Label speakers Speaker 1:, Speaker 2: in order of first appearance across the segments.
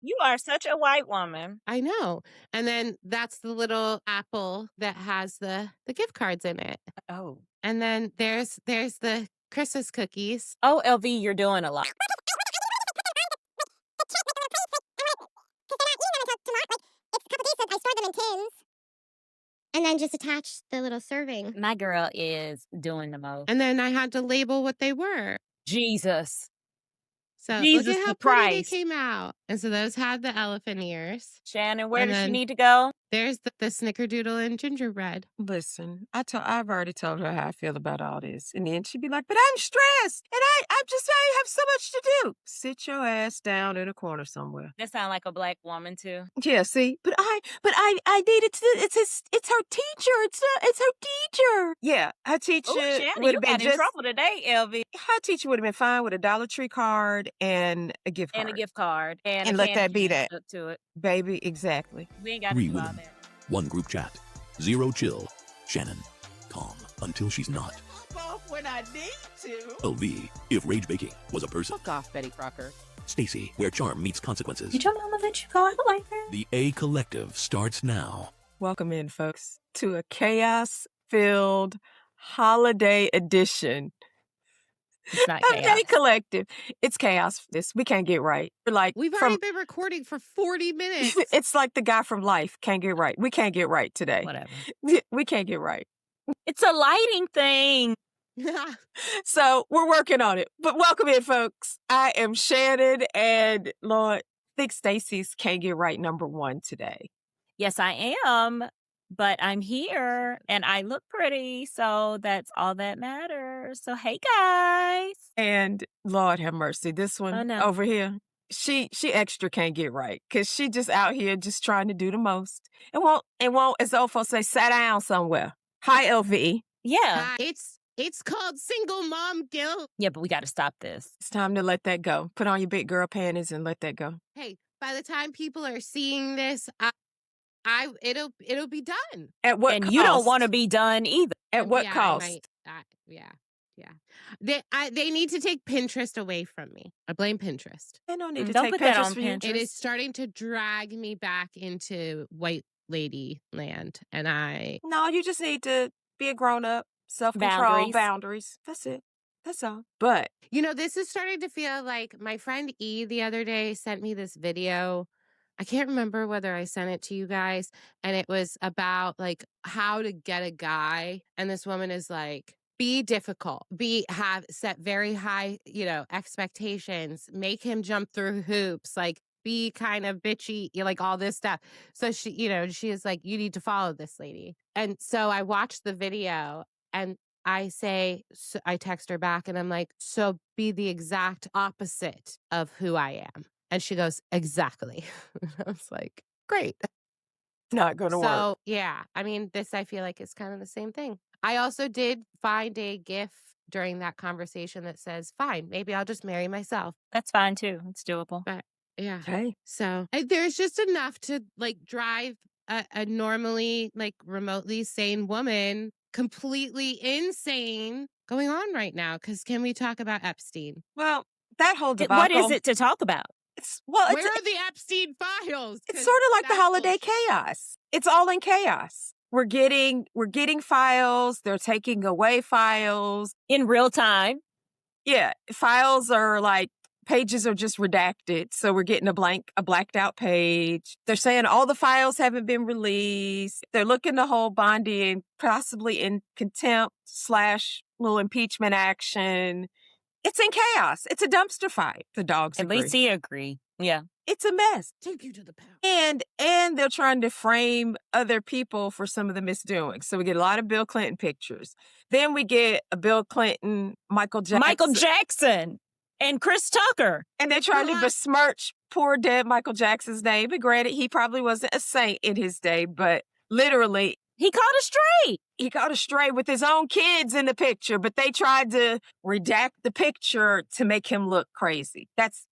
Speaker 1: You are such a white woman.
Speaker 2: I know. And then that's the little apple that has the gift cards in it.
Speaker 1: Oh.
Speaker 2: And then there's the Christmas cookies.
Speaker 1: Oh, LV, you're doing a lot.
Speaker 3: And then just attach the little serving.
Speaker 1: My girl is doing the most.
Speaker 2: And then I had to label what they were.
Speaker 1: Jesus.
Speaker 2: So
Speaker 1: Jesus
Speaker 2: look at how
Speaker 1: the
Speaker 2: pretty they
Speaker 1: Christ.
Speaker 2: came out. And so those had the elephant ears.
Speaker 1: Shannon, where
Speaker 2: And
Speaker 1: does she
Speaker 2: then
Speaker 1: need to go?
Speaker 2: There's the snickerdoodle and gingerbread.
Speaker 4: Listen, I've already told her how I feel about all this. And then she'd be like, but I'm stressed. And I have so much to do. Sit your ass down in a corner somewhere.
Speaker 1: That sounds like a black woman too.
Speaker 4: Yeah, see? But I needed to, it's her teacher. It's her teacher. Yeah, her teacher
Speaker 1: Oh, Shannon,
Speaker 4: would
Speaker 1: you
Speaker 4: have been
Speaker 1: got in trouble today, LV.
Speaker 4: her teacher would have been fine with a Dollar Tree card and a gift card.
Speaker 1: And a gift card. And a
Speaker 4: let
Speaker 1: candy
Speaker 4: that be
Speaker 1: cane
Speaker 4: that.
Speaker 1: stuck to it.
Speaker 4: Baby, exactly.
Speaker 1: We ain't got to
Speaker 5: 3
Speaker 1: do all
Speaker 5: women,
Speaker 1: that.
Speaker 5: 1 group chat, 0 chill. Shannon, calm until she's not.
Speaker 6: Off when I need to.
Speaker 5: LV, if rage baking was a person.
Speaker 6: Fuck off, Betty Crocker.
Speaker 5: Stacy, where charm meets consequences.
Speaker 1: Did your mama let you go out like that?
Speaker 5: The A Collective starts now.
Speaker 4: Welcome in, folks, to a chaos-filled holiday edition
Speaker 1: It's not
Speaker 4: of
Speaker 1: chaos.
Speaker 4: Day Collective. It's chaos. We can't get right. We're like
Speaker 2: We've already been recording for 40 minutes.
Speaker 4: It's like the guy from Life can't get right. We can't get right today.
Speaker 1: Whatever.
Speaker 4: We can't get right.
Speaker 1: It's a lighting thing.
Speaker 4: So we're working on it. But welcome in, folks. I am Shannon, and Lord, I think Stacy's can't get right #1 today.
Speaker 1: Yes, I am. But I'm here and I look pretty. So that's all that matters. So, hey, guys.
Speaker 4: And Lord have mercy, this one
Speaker 1: no.
Speaker 4: over here, she extra can't get right because she just out here just trying to do the most. It won't, as old folks say, sit down somewhere. Hi, LV.
Speaker 1: Yeah.
Speaker 2: It's called single mom guilt.
Speaker 1: Yeah, but we got to stop this.
Speaker 4: It's time to let that go. Put on your big girl panties and let that go.
Speaker 2: Hey, by the time people are seeing this, it'll be done.
Speaker 4: At what
Speaker 1: and
Speaker 4: cost?
Speaker 1: you don't want to be done either.
Speaker 4: At what
Speaker 2: Yeah,
Speaker 4: cost?
Speaker 2: Yeah. They need to take Pinterest away from me. I blame Pinterest.
Speaker 4: They don't need to
Speaker 1: Don't
Speaker 4: take
Speaker 1: put that
Speaker 4: Pinterest
Speaker 1: on
Speaker 4: for you.
Speaker 1: Pinterest.
Speaker 2: It is starting to drag me back into white lady land, and
Speaker 4: No, you just need to be a grown up, self-control, boundaries. That's it. That's all. But
Speaker 2: this is starting to feel like my friend E the other day sent me this video. I can't remember whether I sent it to you guys, and it was about like how to get a guy. And this woman is like, be difficult, set very high, expectations, make him jump through hoops, like be kind of bitchy, like all this stuff. So she is like, you need to follow this lady. And so I watched the video and I text her back and I'm like, so be the exact opposite of who I am. And she goes, exactly. I was like, great.
Speaker 4: not going to work.
Speaker 2: So, yeah, I mean, this I feel like is kind of the same thing. I also did find a GIF during that conversation that says, fine, maybe I'll just marry myself.
Speaker 1: That's fine too. It's doable.
Speaker 2: But yeah.
Speaker 4: Okay.
Speaker 2: So there's just enough to like drive a normally like remotely sane woman completely insane going on right now. Because can we talk about Epstein?
Speaker 4: Well, that whole debacle.
Speaker 1: What is it to talk about?
Speaker 2: Where are the Epstein files?
Speaker 4: It's sort of like the holiday chaos. It's all in chaos. We're getting files. They're taking away files
Speaker 1: in real time.
Speaker 4: Yeah, files are like pages are just redacted, so we're getting a blacked out page. They're saying all the files haven't been released. They're looking to hold Bondi and possibly in contempt / little impeachment action. It's in chaos. It's a dumpster fire. The dogs agree.
Speaker 1: At least he agree. Yeah.
Speaker 4: It's a mess.
Speaker 2: Take you to the pound.
Speaker 4: And they're trying to frame other people for some of the misdoings. So we get a lot of Bill Clinton pictures. Then we get a Bill Clinton, Michael Jackson.
Speaker 1: And Chris Tucker.
Speaker 4: And they're trying to besmirch poor dead Michael Jackson's name. But granted, he probably wasn't a saint in his day, but literally
Speaker 1: he caught a stray.
Speaker 4: He caught a stray with his own kids in the picture, but they tried to redact the picture to make him look crazy. That's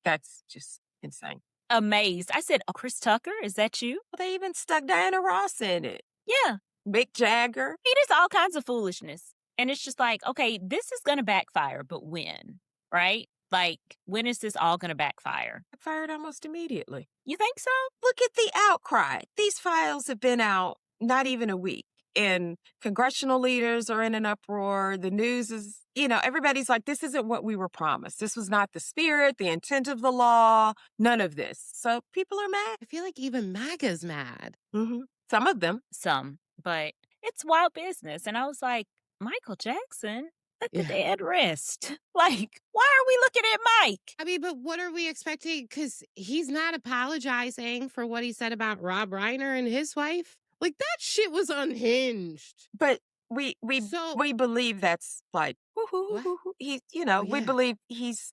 Speaker 4: just insane.
Speaker 1: Amazed. I said, oh, Chris Tucker, is that you?
Speaker 4: Well, they even stuck Diana Ross in it.
Speaker 1: Yeah.
Speaker 4: Mick Jagger.
Speaker 1: He does all kinds of foolishness. And it's just like, okay, this is going to backfire, but when? Right? Like, when is this all going to backfire?
Speaker 4: It fired almost immediately.
Speaker 1: You think so?
Speaker 4: Look at the outcry. These files have been out not even a week. And congressional leaders are in an uproar. The news is, everybody's like, this isn't what we were promised. This was not the spirit, the intent of the law, none of this. So people are mad.
Speaker 2: I feel like even MAGA's mad.
Speaker 4: Some of them.
Speaker 1: Some, but it's wild business. And I was like, Michael Jackson, let the
Speaker 2: Yeah.
Speaker 1: dead rest. Like, why are we looking at Mike?
Speaker 2: I mean, but what are we expecting? Because he's not apologizing for what he said about Rob Reiner and his wife. Like, that shit was unhinged.
Speaker 4: But we
Speaker 2: So-
Speaker 4: believe that's like,
Speaker 2: What?
Speaker 4: he,
Speaker 2: Oh,
Speaker 4: we
Speaker 2: yeah.
Speaker 4: believe he's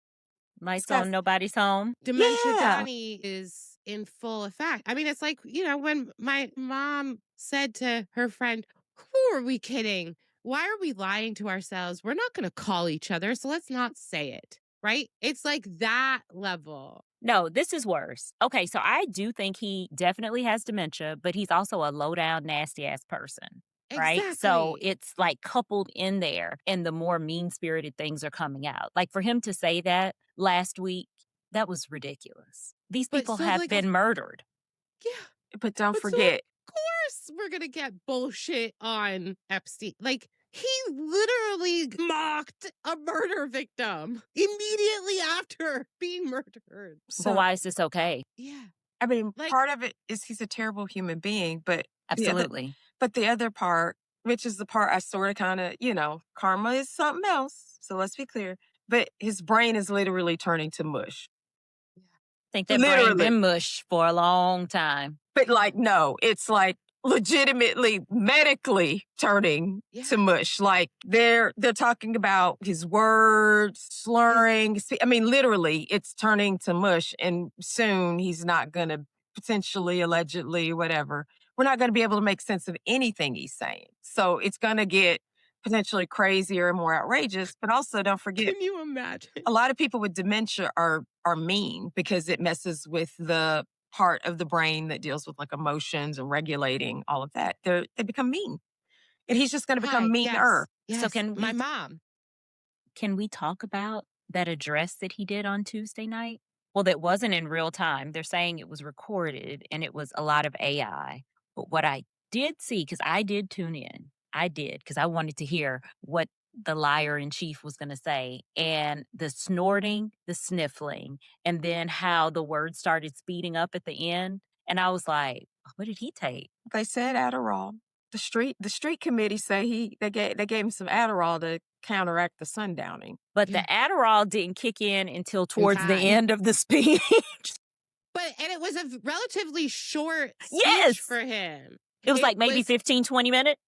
Speaker 1: Lights
Speaker 4: Stuff.
Speaker 1: on, nobody's home.
Speaker 2: Dementia
Speaker 4: Yeah.
Speaker 2: Donnie is in full effect. I mean, it's like, when my mom said to her friend, who are we kidding? Why are we lying to ourselves? We're not going to call each other, so let's not say it, right? It's like that level.
Speaker 1: No, this is worse. Okay, so I do think he definitely has dementia, but he's also a low down, nasty ass person. Right? So
Speaker 2: Exactly.
Speaker 1: it's like coupled in there, and the more mean spirited things are coming out. Like, for him to say that last week, that was ridiculous. These
Speaker 2: But
Speaker 1: people
Speaker 2: so,
Speaker 1: have
Speaker 2: like,
Speaker 1: been murdered.
Speaker 2: Yeah.
Speaker 4: but don't
Speaker 2: But so,
Speaker 4: forget.
Speaker 2: of course, we're going to get bullshit on Epstein. Like, he literally mocked a murder victim immediately after being murdered.
Speaker 1: But why is this okay?
Speaker 2: Yeah.
Speaker 4: I mean,
Speaker 2: Like-
Speaker 4: part of it is he's a terrible human being, but
Speaker 1: Absolutely.
Speaker 4: But the other part, which is the part I sort of kind of, karma is something else. So let's be clear. But his brain is literally turning to mush.
Speaker 1: Think that brain
Speaker 4: Literally.
Speaker 1: been mush for a long time.
Speaker 4: But no, it's like legitimately medically turning to mush. Like they're talking about his words, slurring. I mean, literally, it's turning to mush, and soon he's not going to potentially, allegedly, whatever. We're not going to be able to make sense of anything he's saying. So it's going to get potentially crazier and more outrageous. But also, don't forget,
Speaker 2: Can you imagine?
Speaker 4: a lot of people with dementia are mean because it messes with the part of the brain that deals with like emotions and regulating all of that. They become mean, and he's just going to become meaner.
Speaker 2: Yes.
Speaker 1: So can
Speaker 2: my
Speaker 1: we-
Speaker 2: mom?
Speaker 1: Can we talk about that address that he did on Tuesday night? Well, that wasn't in real time. They're saying it was recorded and it was a lot of AI. But what I did see, because I did tune in, because I wanted to hear what the liar in chief was going to say, and the snorting, the sniffling, and then how the words started speeding up at the end. And I was like, what did he take?
Speaker 4: They said Adderall. The street committee say they gave him some Adderall to counteract the sundowning.
Speaker 1: But the Adderall didn't kick in until towards the
Speaker 2: time.
Speaker 1: end of the speech.
Speaker 2: And it was a relatively short speech
Speaker 1: Yes.
Speaker 2: for him.
Speaker 1: It was like maybe 15, 20 minutes.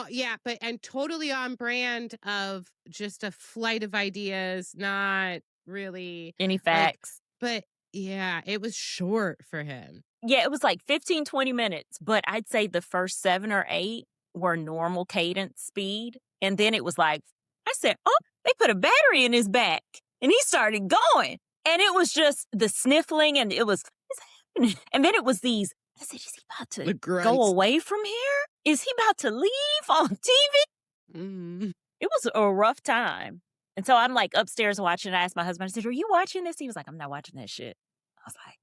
Speaker 2: Yeah, and totally on brand of just a flight of ideas, not really
Speaker 1: Any facts.
Speaker 2: But yeah, it was short for him.
Speaker 1: Yeah, it was like 15, 20 minutes. But I'd say the first 7 or 8 were normal cadence speed. And then it was like, I said, oh, they put a battery in his back. And he started going. And it was just the sniffling, and it was, what's happening? And then it was these, I said, is he about
Speaker 2: The
Speaker 1: to
Speaker 2: grunts.
Speaker 1: go away from here? Is he about to leave on TV?
Speaker 2: Mm.
Speaker 1: It was a rough time. And so I'm like upstairs watching. I asked my husband, I said, are you watching this? He was like, I'm not watching that shit. I was like,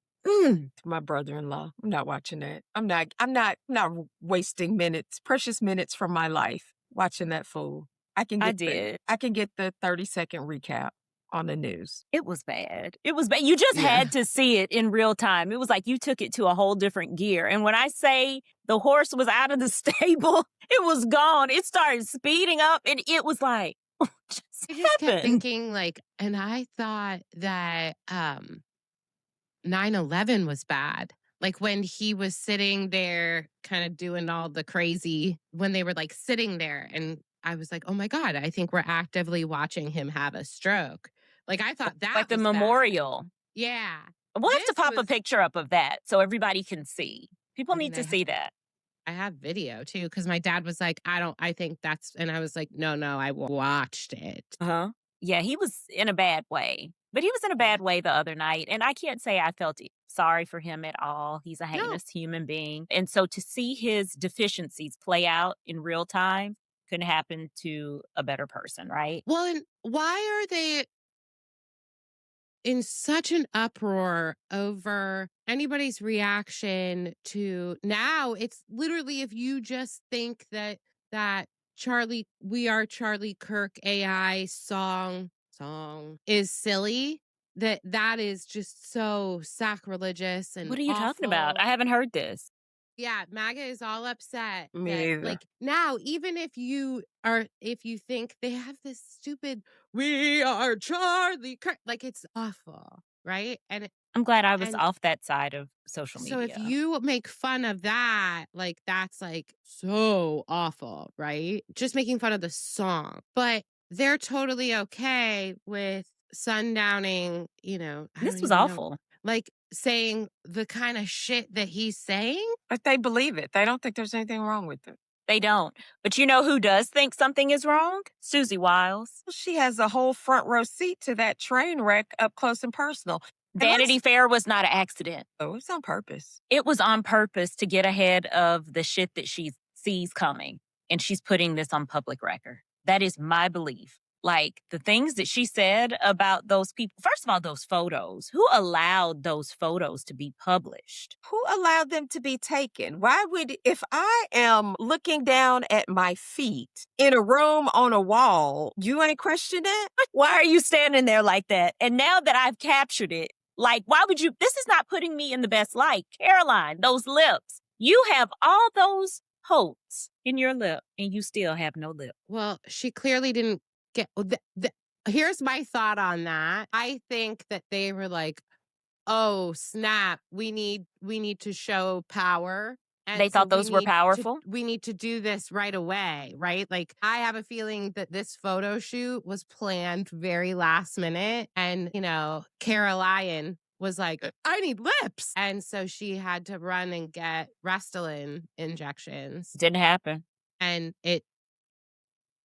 Speaker 4: To my brother-in-law, I'm not watching that. I'm not wasting precious minutes from my life watching that fool. I can get the 30-second recap on the news.
Speaker 1: It was bad. It was bad. You just had to see it in real time. It was like you took it to a whole different gear. And when I say the horse was out of the stable, it was gone. It started speeding up, and it was like,
Speaker 2: I just kept thinking, like, and I thought that 9/11 was bad. Like when he was sitting there kind of doing all the crazy, when they were like sitting there, and I was like, oh my God, I think we're actively watching him have a stroke. Like I thought that
Speaker 1: like the
Speaker 2: was bad.
Speaker 1: memorial.
Speaker 2: Yeah.
Speaker 1: We'll have to
Speaker 2: This
Speaker 1: pop a
Speaker 2: was-
Speaker 1: picture up of that so everybody can see. People
Speaker 2: I mean,
Speaker 1: need to see that.
Speaker 2: I have video too, because my dad was like, I think that's, and I was like, no, I watched it.
Speaker 1: Uh-huh. Yeah, he was in a bad way. But he was in a bad way the other night. And I can't say I felt sorry for him at all. He's a heinous human being. And so to see his deficiencies play out in real time couldn't happen to a better person, right?
Speaker 2: Well, and why are they in such an uproar over anybody's reaction to now. It's literally, if you just think that Charlie, We Are Charlie Kirk AI song is silly, that is just so sacrilegious and
Speaker 1: What are you talking about?
Speaker 2: awful.
Speaker 1: I haven't heard this.
Speaker 2: Yeah, MAGA is all upset
Speaker 4: Me
Speaker 2: that,
Speaker 4: either.
Speaker 2: like, now, even if you think they have this stupid "We Are Charlie Kirk," like, it's awful, right?
Speaker 1: I'm glad I was
Speaker 2: And
Speaker 1: off that side of social
Speaker 2: so if
Speaker 1: media.
Speaker 2: you make fun of that, like, that's, like, so awful, right? Just making fun of the song. But they're totally okay with sundowning, I don't
Speaker 1: This was
Speaker 2: even know,
Speaker 1: awful.
Speaker 2: like, saying the kinda shit that he's saying.
Speaker 4: But they believe it. They don't think there's anything wrong with it.
Speaker 1: They don't. But you know who does think something is wrong? Susie Wiles.
Speaker 4: She has a whole front row seat to that train wreck up close and personal. And
Speaker 1: Vanity Fair was not an accident.
Speaker 4: oh, it's on purpose.
Speaker 1: It was on purpose to get ahead of the shit that she sees coming. And she's putting this on public record. That is my belief. Like the things that she said about those people. First of all, those photos. Who allowed those photos to be published?
Speaker 4: Who allowed them to be taken? Why would, if I am looking down at my feet in a room on a wall, you ain't question that?
Speaker 1: Why are you standing there like that? And now that I've captured it, like, why would you? This is not putting me in the best light. Caroline, those lips. You have all those hopes in your lip and you still have no lip.
Speaker 2: Well, she clearly didn't get here's my thought on that. I think that they were like, "Oh, snap. We need to show power.
Speaker 1: They
Speaker 2: And so
Speaker 1: thought those were powerful.
Speaker 2: we need to do this right away," right? Like, I have a feeling that this photo shoot was planned very last minute. And, Caroline was like, "I need lips." And so she had to run and get Restylane injections.
Speaker 1: Didn't happen.
Speaker 2: And it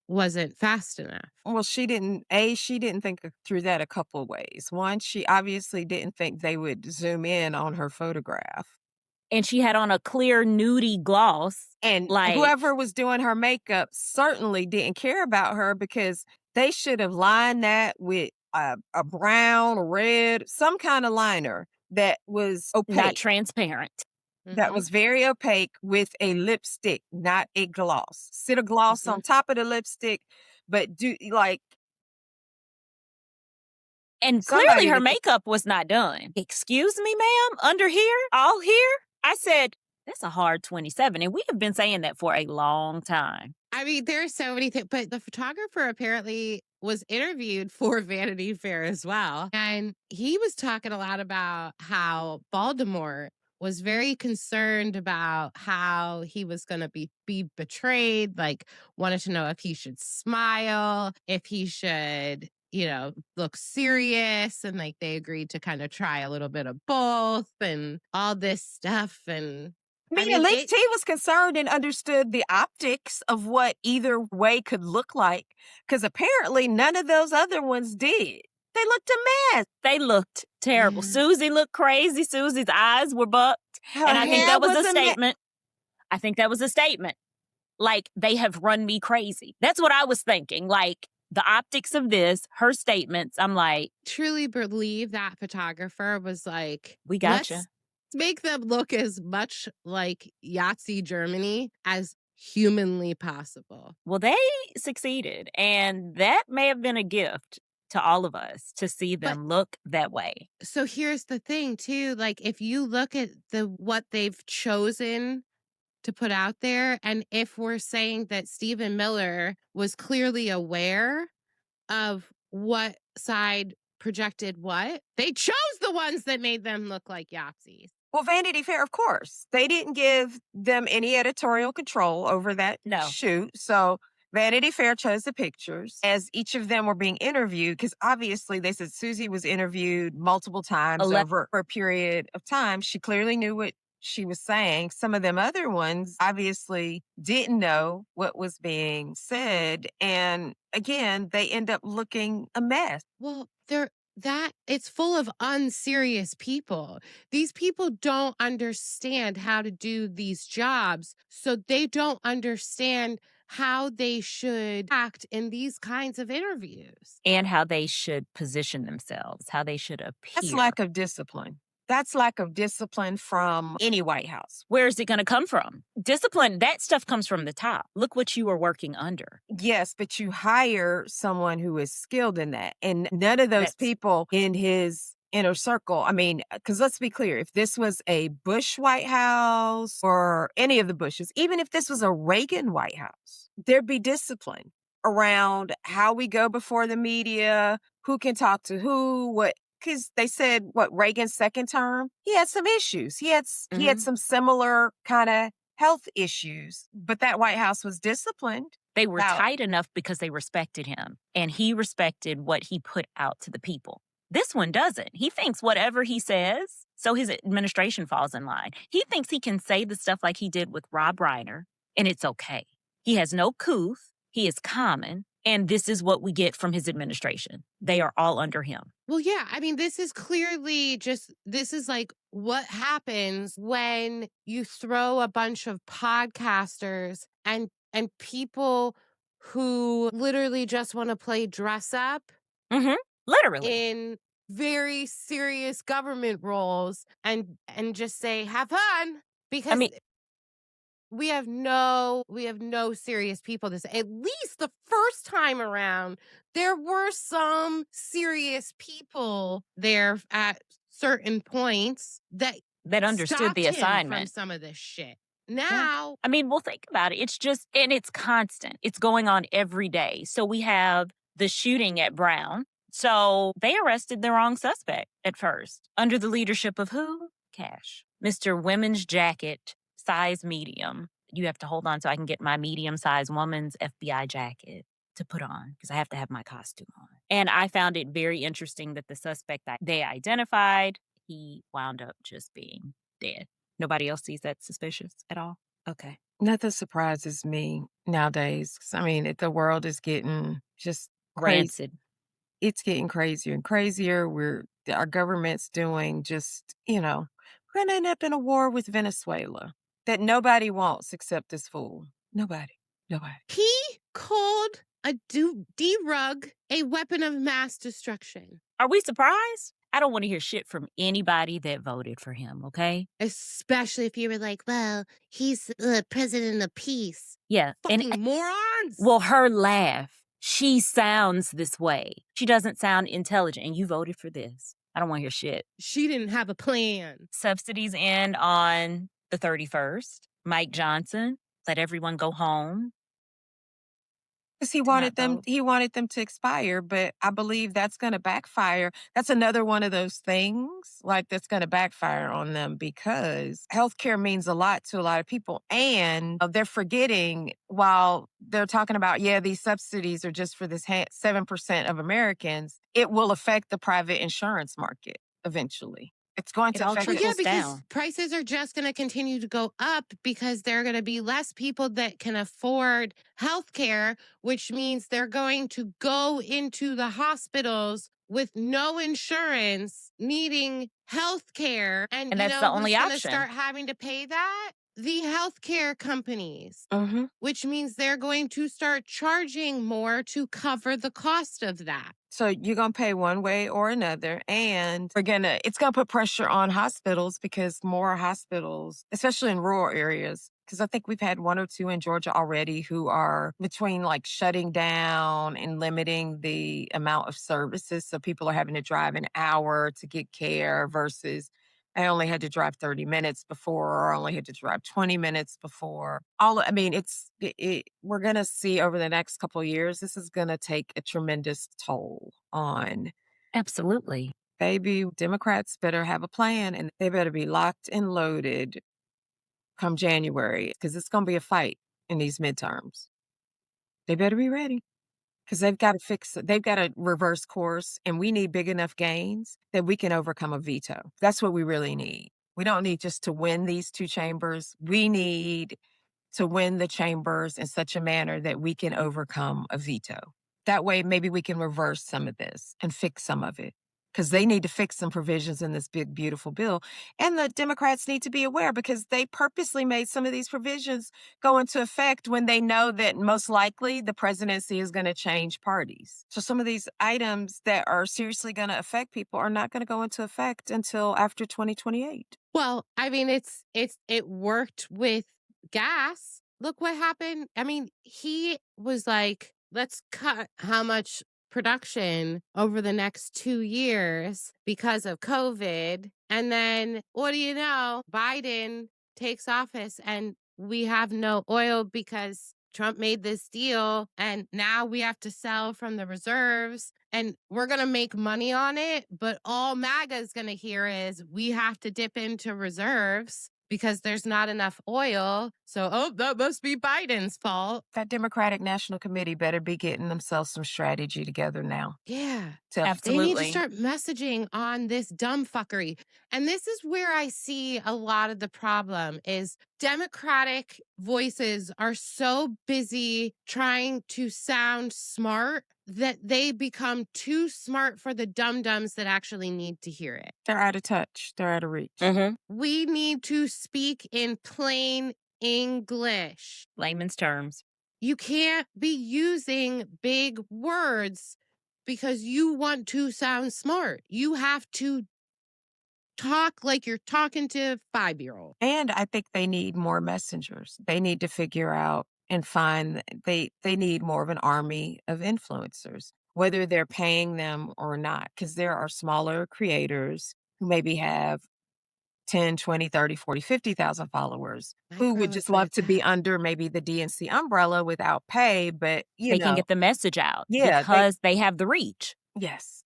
Speaker 2: wasn't fast enough.
Speaker 4: Well, she didn't think through that a couple of ways. One, she obviously didn't think they would zoom in on her photograph.
Speaker 1: And she had on a clear nudie gloss.
Speaker 4: And
Speaker 1: Like,
Speaker 4: whoever was doing her makeup certainly didn't care about her because they should have lined that with a brown, red, some kind of liner that was opaque.
Speaker 1: not transparent.
Speaker 4: That was very opaque with a lipstick, not a gloss. Sit a gloss on top of the lipstick, but do like.
Speaker 1: And
Speaker 4: Somebody
Speaker 1: clearly her
Speaker 4: that-
Speaker 1: makeup was not done. Excuse me, ma'am? Under here? All here? I said, that's a hard 27. And we have been saying that for a long time.
Speaker 2: I mean, there are so many things, but the photographer apparently was interviewed for Vanity Fair as well. And he was talking a lot about how Baltimore was very concerned about how he was going to be betrayed, like wanted to know if he should smile, if he should, look serious. And like they agreed to kind of try a little bit of both and all this stuff. And
Speaker 4: I mean, at least he was concerned and understood the optics of what either way could look like, because apparently none of those other ones did. They looked a mess.
Speaker 1: They looked terrible.
Speaker 2: Yeah.
Speaker 1: Susie looked crazy. Susie's eyes were bucked. And I think that was a statement. I think that was a statement. Like, they have run me crazy. That's what I was thinking. Like, the optics of this, her statements, I'm like,
Speaker 2: truly believe that photographer was like,
Speaker 1: we gotcha.
Speaker 2: Let's make them look as much like Yahtzee Germany as humanly possible.
Speaker 1: Well, they succeeded. And that may have been a gift to all of us to see them look that way.
Speaker 2: So here's the thing too, like if you look at what they've chosen to put out there, and if we're saying that Stephen Miller was clearly aware of what side projected what, they chose the ones that made them look like Yahtzees.
Speaker 4: Well, Vanity Fair, of course. They didn't give them any editorial control over that shoot. So Vanity Fair chose the pictures as each of them were being interviewed, because obviously they said Susie was interviewed multiple times over a period of time. She clearly knew what she was saying. Some of them other ones obviously didn't know what was being said. And again, they end up looking a mess.
Speaker 2: Well, it's full of unserious people. These people don't understand how to do these jobs. So they don't understand how they should act in these kinds of interviews.
Speaker 1: And how they should position themselves, how they should
Speaker 4: That's
Speaker 1: appear.
Speaker 4: lack of discipline. That's lack of discipline from any White House.
Speaker 1: Where is it going to come from? Discipline, that stuff comes from the top. Look what you are working under.
Speaker 4: Yes, but you hire someone who is skilled in that. And none of those
Speaker 1: That's
Speaker 4: people in his inner circle, I mean, because let's be clear, if this was a Bush White House or any of the Bushes, even if this was a Reagan White House, there'd be discipline around how we go before the media, who can talk to who, what. Because they said, what, Reagan's second term, he had some issues. He had some similar kind of health issues, but that White House was disciplined.
Speaker 1: They were
Speaker 4: Now,
Speaker 1: tight enough because they respected him, and he respected what he put out to the people. This one doesn't. He thinks whatever he says, so his administration falls in line. He thinks he can say the stuff like he did with Rob Reiner, and it's okay. He has no couth. He is common, and this is what we get from his administration. They are all under him.
Speaker 2: Well, yeah, I mean, this is clearly this is like what happens when you throw a bunch of podcasters and people who literally just want to play dress up
Speaker 1: Literally.
Speaker 2: in very serious government roles and just say have fun,
Speaker 1: I
Speaker 2: because
Speaker 1: mean,
Speaker 2: we have no serious people this. At least the first time around, there were some serious people there at certain points that
Speaker 1: understood
Speaker 2: stopped
Speaker 1: the
Speaker 2: him from
Speaker 1: assignment.
Speaker 2: some of this shit.
Speaker 1: Yeah.
Speaker 2: Now,
Speaker 1: I mean, well, think about it. It's just, and it's constant. It's going on every day. So we have the shooting at Brown. So they arrested the wrong suspect at first. Under the leadership of who? Cash. Mr. Women's Jacket, size medium. You have to hold on so I can get my medium size woman's FBI jacket to put on because I have to have my costume on. And I found it very interesting that the suspect that they identified, he wound up just being dead. Nobody else sees that suspicious at all? Okay.
Speaker 4: nothing surprises me nowadays. 'Cause, I mean, the world is getting just crazy.
Speaker 1: Rancid.
Speaker 4: It's getting crazier and crazier. Our government's doing just, we're gonna end up in a war with Venezuela that nobody wants except this fool. Nobody. Nobody.
Speaker 2: he called a D-rug a weapon of mass destruction.
Speaker 1: Are we surprised? I don't want to hear shit from anybody that voted for him, okay?
Speaker 2: Especially if you were like, well, he's president of peace.
Speaker 1: Yeah.
Speaker 2: Fucking morons.
Speaker 1: Well, her laugh, she sounds this way. She doesn't sound intelligent, and you voted for this. I don't want to hear shit.
Speaker 2: She didn't have a plan.
Speaker 1: Subsidies end on the 31st. Mike Johnson let everyone go home.
Speaker 4: Because
Speaker 1: vote.
Speaker 4: he wanted them to expire, but I believe that's going to backfire. That's another one of those things like that's going to backfire on them because healthcare means a lot to a lot of people. And they're forgetting while they're talking about, these subsidies are just for this 7% of Americans, it will affect the private insurance market eventually. It's going
Speaker 1: It
Speaker 4: to
Speaker 1: all
Speaker 4: affect
Speaker 2: Well,
Speaker 1: trickles
Speaker 2: yeah, because
Speaker 1: down.
Speaker 2: prices are just going to continue to go up because there are going to be less people that can afford health care, which means they're going to go into the hospitals with no insurance, needing health care. And
Speaker 1: that's the only
Speaker 2: who's going to
Speaker 1: option.
Speaker 2: start having to pay that? The healthcare companies,
Speaker 4: Mhm.
Speaker 2: which means they're going to start charging more to cover the cost of that.
Speaker 4: So you're going to pay one way or another. And it's going to put pressure on hospitals because more hospitals, especially in rural areas, because I think we've had one or two in Georgia already who are between like shutting down and limiting the amount of services. So people are having to drive an hour to get care versus I only had to drive 30 minutes before, or I only had to drive 20 minutes before. We're going to see over the next couple of years, this is going to take a tremendous toll on.
Speaker 1: Absolutely.
Speaker 4: Baby, Democrats better have a plan and they better be locked and loaded come January because it's going to be a fight in these midterms. They better be ready. Because they've got to fix it. They've got to reverse course, and we need big enough gains that we can overcome a veto. That's what we really need. We don't need just to win these two chambers. We need to win the chambers in such a manner that we can overcome a veto. That way, maybe we can reverse some of this and fix some of it. because they need to fix some provisions in this big, beautiful bill. And the Democrats need to be aware because they purposely made some of these provisions go into effect when they know that most likely the presidency is going to change parties. So some of these items that are seriously going to affect people are not going to go into effect until after 2028.
Speaker 2: Well, I mean, it worked with gas. Look what happened. I mean, he was like, let's cut how much production over the next 2 years because of COVID. And then what do you know? Biden takes office and we have no oil because Trump made this deal and now we have to sell from the reserves and we're going to make money on it. But all MAGA is going to hear is we have to dip into reserves because there's not enough oil. So, oh, that must be Biden's fault.
Speaker 4: That Democratic National Committee better be getting themselves some strategy together now.
Speaker 2: Yeah. They need to
Speaker 1: Absolutely.
Speaker 2: start messaging on this dumb fuckery. And this is where I see a lot of the problem is Democratic voices are so busy trying to sound smart that they become too smart for the dum-dums that actually need to hear it.
Speaker 4: They're out of touch. They're out of reach.
Speaker 2: We need to speak in plain English.
Speaker 1: Layman's terms.
Speaker 2: You can't be using big words because you want to sound smart. You have to talk like you're talking to a 5-year-old.
Speaker 4: And I think they need more messengers. They need to figure out and find they need more of an army of influencers, whether they're paying them or not, because there are smaller creators who maybe have 10, 20, 30, 40, 50,000 followers
Speaker 2: My
Speaker 4: who
Speaker 2: girl
Speaker 4: would
Speaker 2: is
Speaker 4: just love
Speaker 2: like
Speaker 4: to be
Speaker 2: that.
Speaker 4: under maybe the DNC umbrella without pay, but
Speaker 1: They can get the message out because they have the reach.
Speaker 4: yes.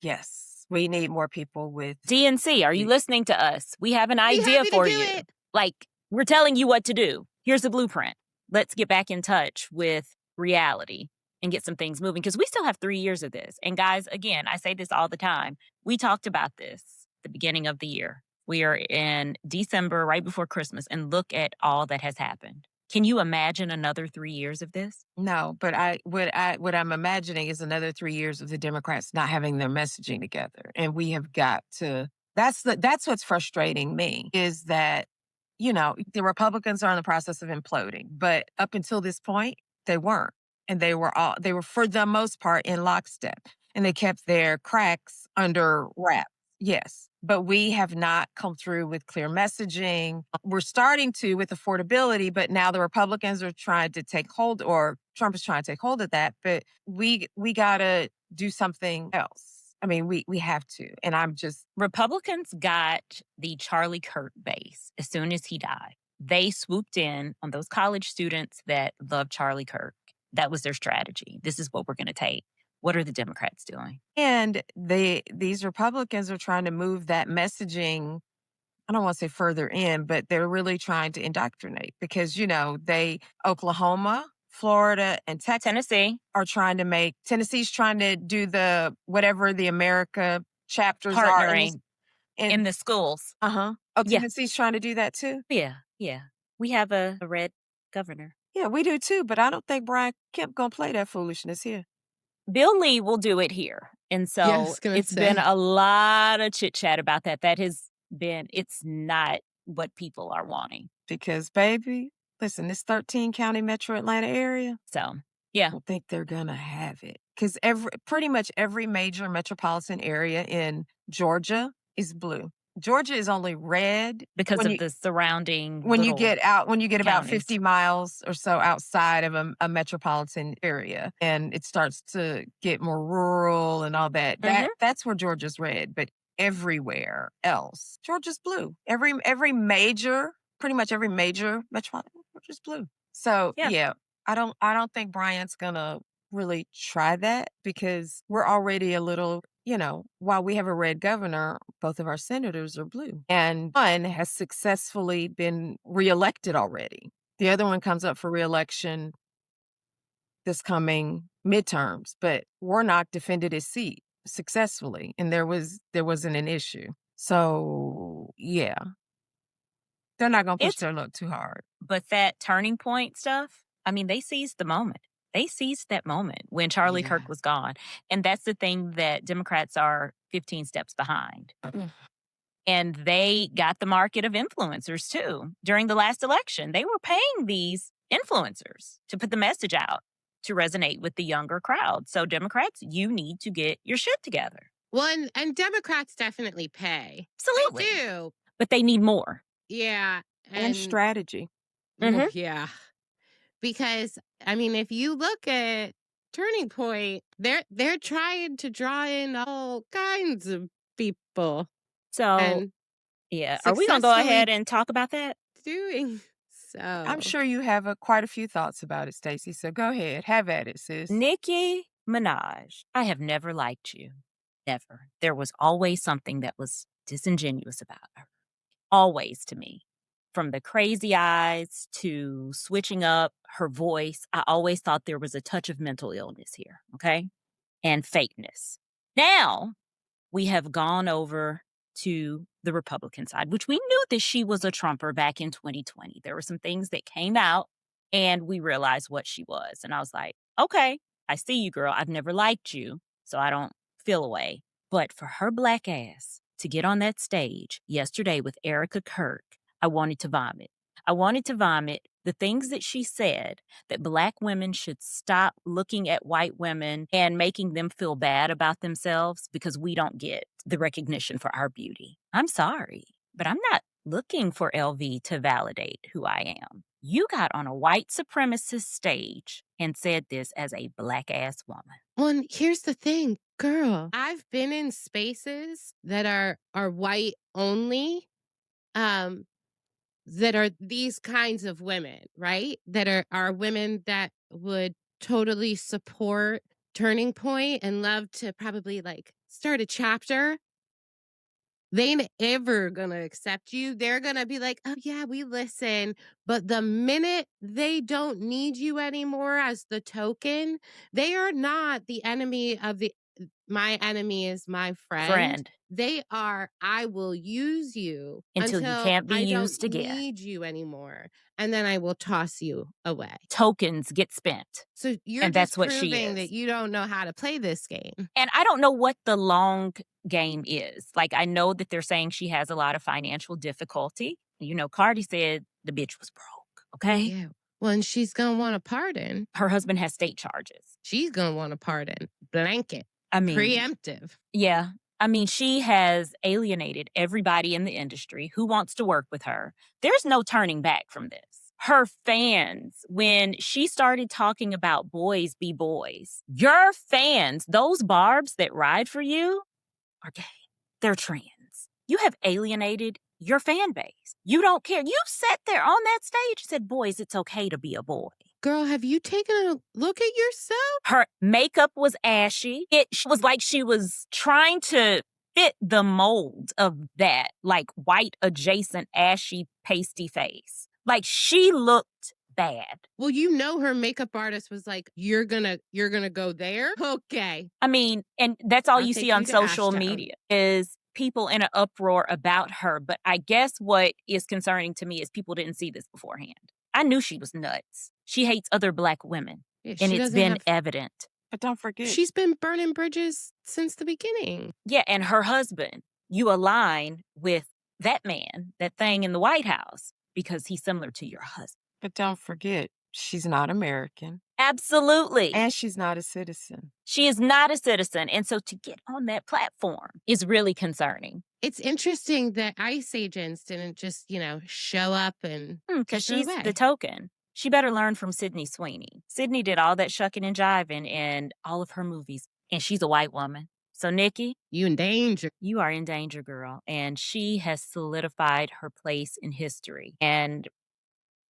Speaker 4: We need more people with
Speaker 1: DNC, are you listening to us? We have an
Speaker 2: Be
Speaker 1: idea
Speaker 2: happy to
Speaker 1: for
Speaker 2: do
Speaker 1: you.
Speaker 2: it.
Speaker 1: Like, we're telling you what to do. Here's the blueprint. Let's get back in touch with reality and get some things moving because we still have 3 years of this. And guys, again, I say this all the time. We talked about this the beginning of the year. We are in December, right before Christmas, and look at all that has happened. Can you imagine another 3 years of this?
Speaker 4: No, but what I'm imagining is another 3 years of the Democrats not having their messaging together. And we have got to that's what's frustrating me is that, the Republicans are in the process of imploding, but up until this point, they weren't. And they were for the most part in lockstep. And they kept their cracks under wraps. Yes. But we have not come through with clear messaging. We're starting to with affordability, but now the Republicans are trying to take hold, or Trump is trying to take hold of that. But we gotta do something else. I mean, we have to. And I'm just
Speaker 1: Republicans got the Charlie Kirk base as soon as he died. They swooped in on those college students that love Charlie Kirk. That was their strategy. This is what we're going to take. What are the Democrats doing?
Speaker 4: and these Republicans are trying to move that messaging. I don't want to say further in, but they're really trying to indoctrinate because, Oklahoma, Florida, and Texas
Speaker 1: Tennessee.
Speaker 4: are trying to Tennessee's trying to do the whatever the America chapters are
Speaker 1: Partnering in the schools.
Speaker 4: Oh,
Speaker 1: Yeah.
Speaker 4: Tennessee's trying to do that too?
Speaker 1: Yeah. We have a red governor.
Speaker 4: Yeah, we do too, but I don't think Brian Kemp gonna play that foolishness here.
Speaker 1: Bill Lee will do it here. And so it's been a lot of chit chat about that. It's not what people are wanting.
Speaker 4: Because, baby, listen, this 13 county metro Atlanta area,
Speaker 1: So,
Speaker 4: I
Speaker 1: yeah.
Speaker 4: don't think they're gonna have it. Because pretty much every major metropolitan area in Georgia is blue. Georgia is only red
Speaker 1: Because of the surrounding
Speaker 4: when you get about
Speaker 1: counties.
Speaker 4: 50 miles or so outside of a metropolitan area, and it starts to get more rural and all that. That's where Georgia's red, but everywhere else, Georgia's blue. Pretty much every major metropolitan, Georgia's blue. So
Speaker 1: Yeah.
Speaker 4: I don't think Bryant's gonna really try that because we're already a little, while we have a red governor, both of our senators are blue. And one has successfully been reelected already. The other one comes up for reelection this coming midterms, but Warnock defended his seat successfully, and there wasn't an issue. So, yeah. They're not gonna push their luck too hard.
Speaker 1: But that turning point stuff, I mean, they seized the moment. They seized that moment when Charlie
Speaker 2: Yeah.
Speaker 1: Kirk was gone. And that's the thing that Democrats are 15 steps behind. And they got the market of influencers too. During the last election, they were paying these influencers to put the message out to resonate with the younger crowd. So, Democrats, you need to get your shit together.
Speaker 2: Well, and Democrats definitely pay.
Speaker 1: Absolutely.
Speaker 2: They do.
Speaker 1: But they need more.
Speaker 2: Yeah.
Speaker 4: And strategy.
Speaker 2: Well, yeah. Because I mean, if you look at Turning Point, they're trying to draw in all kinds of people
Speaker 1: So,
Speaker 2: and
Speaker 1: yeah. Are we going to go
Speaker 2: successfully
Speaker 1: ahead and talk about that?
Speaker 2: doing
Speaker 4: I'm
Speaker 2: so.
Speaker 4: sure you have quite a few thoughts about it, Stacey. So go ahead. Have at it, sis.
Speaker 1: Nicki Minaj, I have never liked you. Never. There was always something that was disingenuous about her. Always to me. From the crazy eyes to switching up her voice, I always thought there was a touch of mental illness here, okay? And fakeness. Now, we have gone over to the Republican side, which we knew that she was a Trumper back in 2020. There were some things that came out and we realized what she was. And I was like, okay, I see you, girl. I've never liked you, so I don't feel away. But for her black ass to get on that stage yesterday with Erica Kirk, I wanted to vomit. I wanted to vomit the things that she said, that black women should stop looking at white women and making them feel bad about themselves because we don't get the recognition for our beauty. I'm sorry, but I'm not looking for LV to validate who I am. You got on a white supremacist stage and said this as a black ass woman.
Speaker 2: Well, and here's the thing, girl. I've been in spaces that are white only, that are these kinds of women, right? That are women that would totally support Turning Point and love to probably like start a chapter. They ain't ever gonna accept you. They're gonna be like, oh yeah, we listen. But the minute they don't need you anymore as the token, they are not the enemy of the my enemy is my friend. They are, I will use you
Speaker 1: Until you can't be
Speaker 2: I don't
Speaker 1: used again.
Speaker 2: need you anymore. And then I will toss you away.
Speaker 1: Tokens get spent.
Speaker 2: So you're
Speaker 1: And
Speaker 2: just
Speaker 1: that's what she
Speaker 2: proving
Speaker 1: is.
Speaker 2: that you don't know how to play this game.
Speaker 1: And I don't know what the long game is. Like, I know that they're saying she has a lot of financial difficulty. You know, Cardi said the bitch was broke, okay?
Speaker 2: Yeah. Well, and she's going to want a pardon.
Speaker 1: Her husband has state charges.
Speaker 2: She's going to want a pardon. Blanket.
Speaker 1: I mean,
Speaker 2: Preemptive.
Speaker 1: yeah. I mean, she has alienated everybody in the industry who wants to work with her. There's no turning back from this. Her fans, when she started talking about boys be boys, your fans, those barbs that ride for you, are gay. They're trans. You have alienated your fan base. You don't care. You sat there on that stage and said, boys, it's okay to be a boy.
Speaker 2: Girl, have you taken a look at yourself?
Speaker 1: Her makeup was ashy. It was like she was trying to fit the mold of that, like white adjacent ashy pasty face. Like she looked bad.
Speaker 2: Well, you know her makeup artist was like, you're gonna go there? Okay.
Speaker 1: I mean, and that's all
Speaker 2: I'll
Speaker 1: you
Speaker 2: take
Speaker 1: see on
Speaker 2: you to
Speaker 1: social
Speaker 2: Ashtown.
Speaker 1: media is people in an uproar about her. But I guess what is concerning to me is people didn't see this beforehand. I knew she was nuts. She hates other black women,
Speaker 2: Yeah,
Speaker 1: and
Speaker 2: she
Speaker 1: it's
Speaker 2: doesn't
Speaker 1: been
Speaker 2: have-
Speaker 1: evident.
Speaker 4: But don't forget,
Speaker 2: She's been burning bridges since the beginning.
Speaker 1: Yeah, and her husband, you align with that man, that thing in the White House, because he's similar to your husband.
Speaker 4: but don't forget, she's not American
Speaker 1: Absolutely.
Speaker 4: and she's not a citizen.
Speaker 1: She is not a citizen. And so to get on that platform is really concerning.
Speaker 2: It's interesting that ICE agents didn't just, show up and
Speaker 1: Because
Speaker 2: kick her
Speaker 1: she's
Speaker 2: away.
Speaker 1: the token. She better learn from Sydney Sweeney. Sydney did all that shucking and jiving in all of her movies, and she's a white woman. So, Nicki,
Speaker 2: You in danger.
Speaker 1: you are in danger, girl. And she has solidified her place in history. And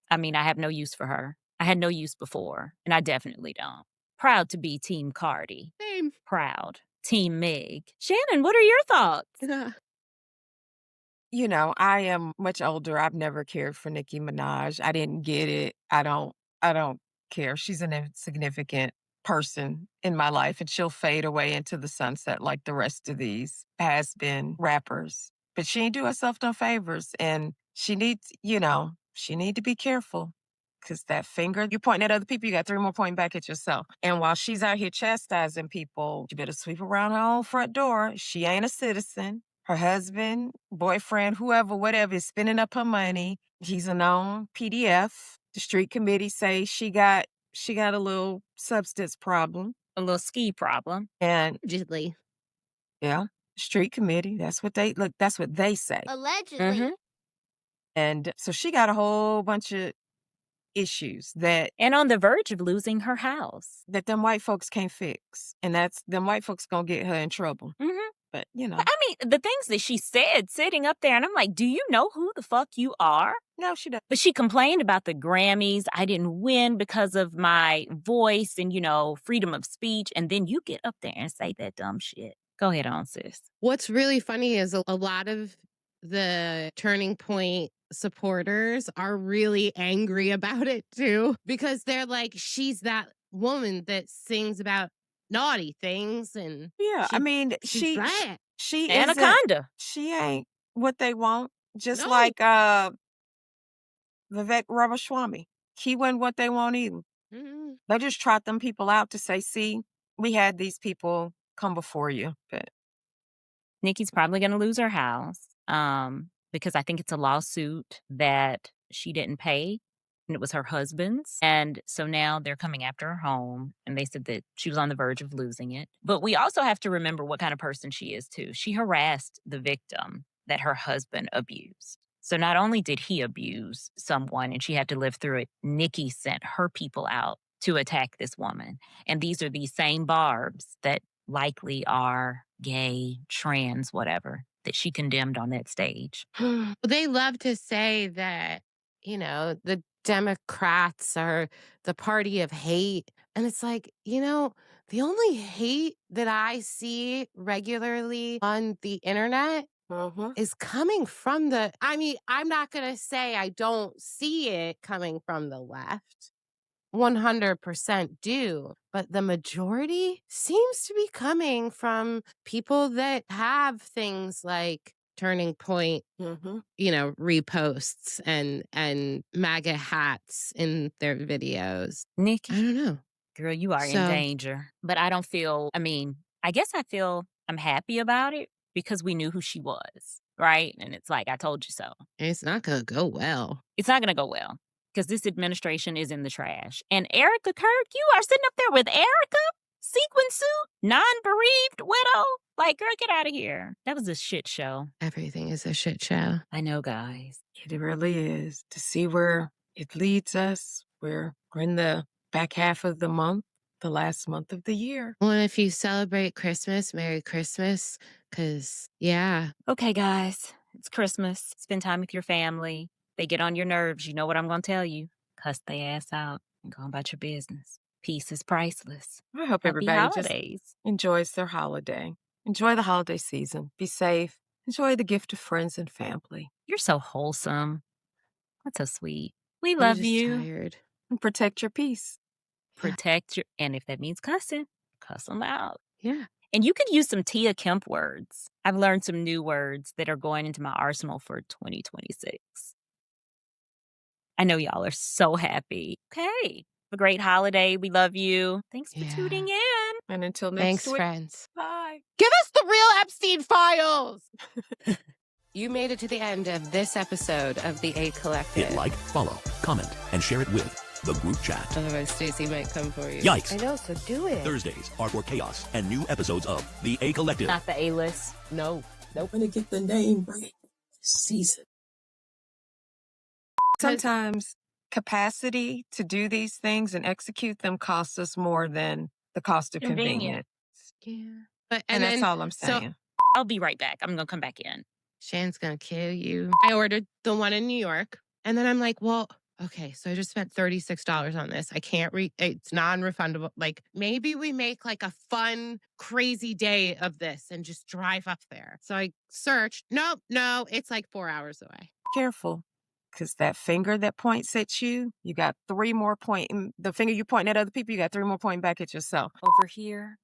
Speaker 1: I mean, I have no use for her. I had no use before, and I definitely don't. Proud to be Team Cardi.
Speaker 2: Same.
Speaker 1: Proud. Team Meg. Shannon, what are your thoughts?
Speaker 4: You know, I am much older. I've never cared for Nicki Minaj. I didn't get it. I don't care. She's an insignificant person in my life and she'll fade away into the sunset like the rest of these has-been rappers. But she ain't do herself no favors and she needs, she need to be careful. Because that finger you're pointing at other people, you got 3 more pointing back at yourself. And while she's out here chastising people, you better sweep around her own front door. She ain't a citizen. Her husband, boyfriend, whoever, whatever, is spending up her money. He's a known PDF. The street committee say she got a little substance problem.
Speaker 1: A little ski problem.
Speaker 4: And
Speaker 2: Allegedly.
Speaker 4: yeah, street committee, that's what they say.
Speaker 3: Allegedly.
Speaker 1: Mhm.
Speaker 4: And so she got a whole bunch of issues that
Speaker 1: And on the verge of losing her house.
Speaker 4: them white folks can't fix. And them white folks gonna get her in trouble.
Speaker 1: Mhm.
Speaker 4: But,
Speaker 1: But I mean, the things that she said sitting up there, and I'm like, do you know who the fuck you are?
Speaker 4: no, she doesn't.
Speaker 1: But she complained about the Grammys. I didn't win because of my voice and, freedom of speech. And then you get up there and say that dumb shit. Go ahead on, sis.
Speaker 2: What's really funny is a lot of the Turning Point supporters are really angry about it too, because they're like, she's that woman that sings about naughty things, and
Speaker 4: Yeah, I mean,
Speaker 2: she's bad.
Speaker 4: she
Speaker 1: Anaconda.
Speaker 4: she ain't what they want. Just
Speaker 2: No.
Speaker 4: like Vivek Ramaswamy. He wasn't what they want either.
Speaker 2: Mhm.
Speaker 4: They just trot them people out to say, see, we had these people come before you. But
Speaker 1: Nicki's probably going to lose her house because I think it's a lawsuit that she didn't pay, and it was her husband's. And so now they're coming after her home, and they said that she was on the verge of losing it. But we also have to remember what kind of person she is, too. She harassed the victim that her husband abused. So not only did he abuse someone and she had to live through it, Nicki sent her people out to attack this woman. And these are these same barbs that likely are gay, trans, whatever, that she condemned on that stage.
Speaker 2: They love to say that, the Democrats are the party of hate. And it's like, the only hate that I see regularly on the internet is coming from I'm not going to say I don't see it coming from the left. 100% do, but the majority seems to be coming from people that have things like Turning Point, reposts and MAGA hats in their videos.
Speaker 1: Nicki,
Speaker 2: I don't know.
Speaker 1: girl, you are in
Speaker 2: So-
Speaker 1: danger. But I don't feel, I guess I feel I'm happy about it because we knew who she was, right? And it's like, I told you so.
Speaker 2: It's not going to go well.
Speaker 1: It's not going to go well because this administration is in the trash. And Erica Kirk, you are sitting up there with Erica, sequin suit, non-bereaved widow. Like, girl, get out of here. That was a shit show.
Speaker 2: Everything is a shit show.
Speaker 1: I know, guys.
Speaker 4: it really is. To see where it leads us, we're in the back half of the month, the last month of the year.
Speaker 2: Well, and if you celebrate Christmas, Merry Christmas, because, yeah.
Speaker 1: Okay, guys, it's Christmas. Spend time with your family. They get on your nerves. You know what I'm going to tell you. Cuss their ass out and go about your business. Peace is priceless.
Speaker 4: I hope
Speaker 1: Happy
Speaker 4: everybody
Speaker 1: holidays.
Speaker 4: just enjoys their holiday. Enjoy the holiday season. Be safe. Enjoy the gift of friends and family.
Speaker 1: You're so wholesome. That's so sweet. We
Speaker 2: I'm
Speaker 1: love
Speaker 2: just
Speaker 1: you.
Speaker 2: tired.
Speaker 4: And protect your peace.
Speaker 1: Protect your, and if that means cussing, cuss them out.
Speaker 2: Yeah.
Speaker 1: And you could use some Tia Kemp words. I've learned some new words that are going into my arsenal for 2026. I know y'all are so happy. Okay. Have a great holiday. We love you. Thanks for
Speaker 2: Yeah.
Speaker 1: tuning in.
Speaker 4: And until next
Speaker 2: Thanks,
Speaker 4: week.
Speaker 2: friends.
Speaker 4: Bye.
Speaker 2: Give us the real Epstein files. You made it to the end of this episode of the A Collective.
Speaker 5: Hit like, follow, comment, and share it with the group chat.
Speaker 2: Otherwise, Stacey might come for you.
Speaker 5: Yikes.
Speaker 2: I know, so do it.
Speaker 5: Thursdays are for chaos and new episodes of the A Collective.
Speaker 1: Not the A-list.
Speaker 2: No.
Speaker 6: Nope. Gonna get the name right this season.
Speaker 4: Sometimes capacity to do these things and execute them costs us more than the cost of
Speaker 1: Convenience.
Speaker 4: convenience.
Speaker 2: Yeah.
Speaker 4: And that's all I'm saying.
Speaker 1: I'll be right back. I'm going to come back in.
Speaker 2: Shan's gonna kill you. I ordered the one in New York, and then I'm like, well, okay, so I just spent $36 on this. I can't it's non-refundable. Like, maybe we make like a fun, crazy day of this and just drive up there. So I searched. No, it's like 4 hours away.
Speaker 4: Careful. Because that finger that points at you, you got 3 more pointing. The finger you're pointing at other people, you got 3 more pointing back at yourself.
Speaker 1: Over here.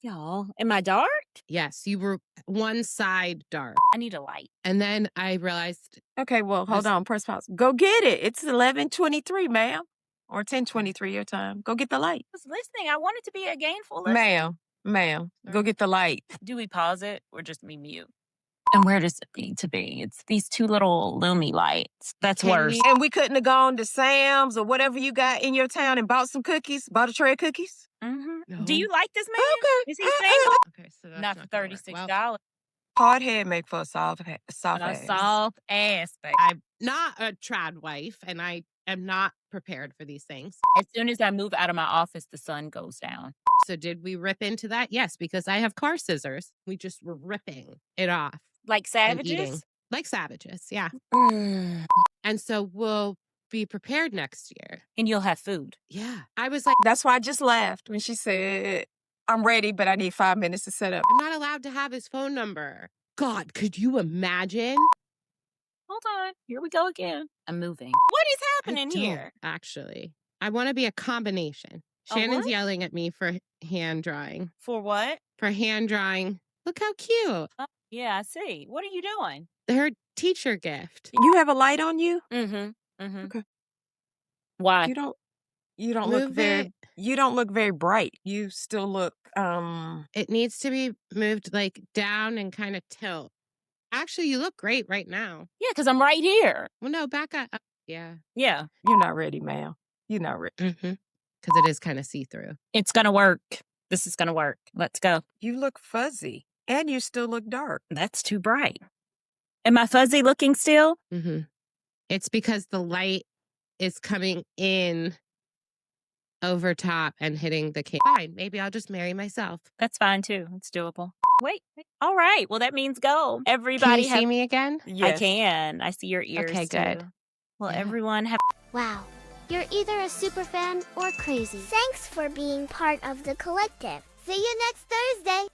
Speaker 1: Y'all, am I dark?
Speaker 2: Yes, you were one side dark.
Speaker 1: I need a light.
Speaker 2: And then I realized,
Speaker 4: Okay, well, hold
Speaker 2: This-
Speaker 4: on. Press pause. Go get it. It's 11:23, ma'am. Or 10:23 your time. Go get the light.
Speaker 1: I was listening. I wanted to be a gainful listener.
Speaker 4: Ma'am, go get the light.
Speaker 1: Do we pause it or just me mute? And where does it need to be? It's these two little Lumi lights. That's
Speaker 2: Can
Speaker 1: worse.
Speaker 2: we-
Speaker 4: And we couldn't have gone to Sam's or whatever you got in your town and bought some cookies, bought a tray of cookies.
Speaker 1: Mm-hmm.
Speaker 2: No.
Speaker 1: Do you like this man?
Speaker 4: Okay.
Speaker 1: Is he single?
Speaker 2: okay, so that's
Speaker 1: Not for
Speaker 2: gonna work.
Speaker 1: $36.
Speaker 2: Well,
Speaker 4: Hard head make for a soft
Speaker 1: a
Speaker 4: ass.
Speaker 1: soft ass, baby.
Speaker 2: I'm not a trad wife, and I am not prepared for these things.
Speaker 1: As soon as I move out of my office, the sun goes down.
Speaker 2: So did we rip into that? Yes, because I have car scissors. We just were ripping it off
Speaker 1: Like
Speaker 2: and eating
Speaker 1: savages?
Speaker 2: like savages. Yeah.
Speaker 1: Mm.
Speaker 2: And so we'll be prepared next year.
Speaker 1: And you'll have food.
Speaker 2: Yeah. I was like,
Speaker 4: That's why I just laughed when she said, I'm ready, but I need 5 minutes to set up.
Speaker 2: I'm not allowed to have his phone number. God, could you imagine?
Speaker 1: Hold on. Here we go again. I'm moving. What is happening
Speaker 2: I don't,
Speaker 1: here?
Speaker 2: Actually, I want to be a combination.
Speaker 1: A
Speaker 2: Shannon's
Speaker 1: what?
Speaker 2: yelling at me for hand drawing.
Speaker 1: For what?
Speaker 2: For hand drawing. Look how cute.
Speaker 1: Oh, yeah, I see. What are you doing?
Speaker 2: Her teacher gift.
Speaker 4: You have a light on you?
Speaker 1: Mm-hmm. Mm-hmm.
Speaker 4: Okay.
Speaker 1: Why?
Speaker 4: You don't look
Speaker 2: Move
Speaker 4: very
Speaker 2: it.
Speaker 4: you don't look very bright. You still look
Speaker 2: It needs to be moved like down and kind of tilt. Actually, you look great right now.
Speaker 1: Yeah, because I'm right here.
Speaker 2: Well, no, back up. Yeah.
Speaker 1: Yeah,
Speaker 4: you're not ready, ma'am. You're not ready.
Speaker 2: Mm-hmm. Because it is kind of see-through.
Speaker 1: it's going to work. This is going to work. Let's go.
Speaker 4: You look fuzzy and you still look dark.
Speaker 1: That's too bright. Am I fuzzy looking still?
Speaker 2: Mm-hmm. It's because the light is coming in over top and hitting the cake. Fine, maybe I'll just marry myself.
Speaker 1: That's fine too. It's doable. Wait. All right. Well, that means go.
Speaker 2: Can
Speaker 1: Everybody
Speaker 2: you see me again?
Speaker 1: I can. I see your ears.
Speaker 2: Okay, good.
Speaker 1: too. Well,
Speaker 2: Yeah.
Speaker 1: everyone have.
Speaker 3: Wow. You're either a super fan or crazy. Thanks for being part of the collective. See you next Thursday.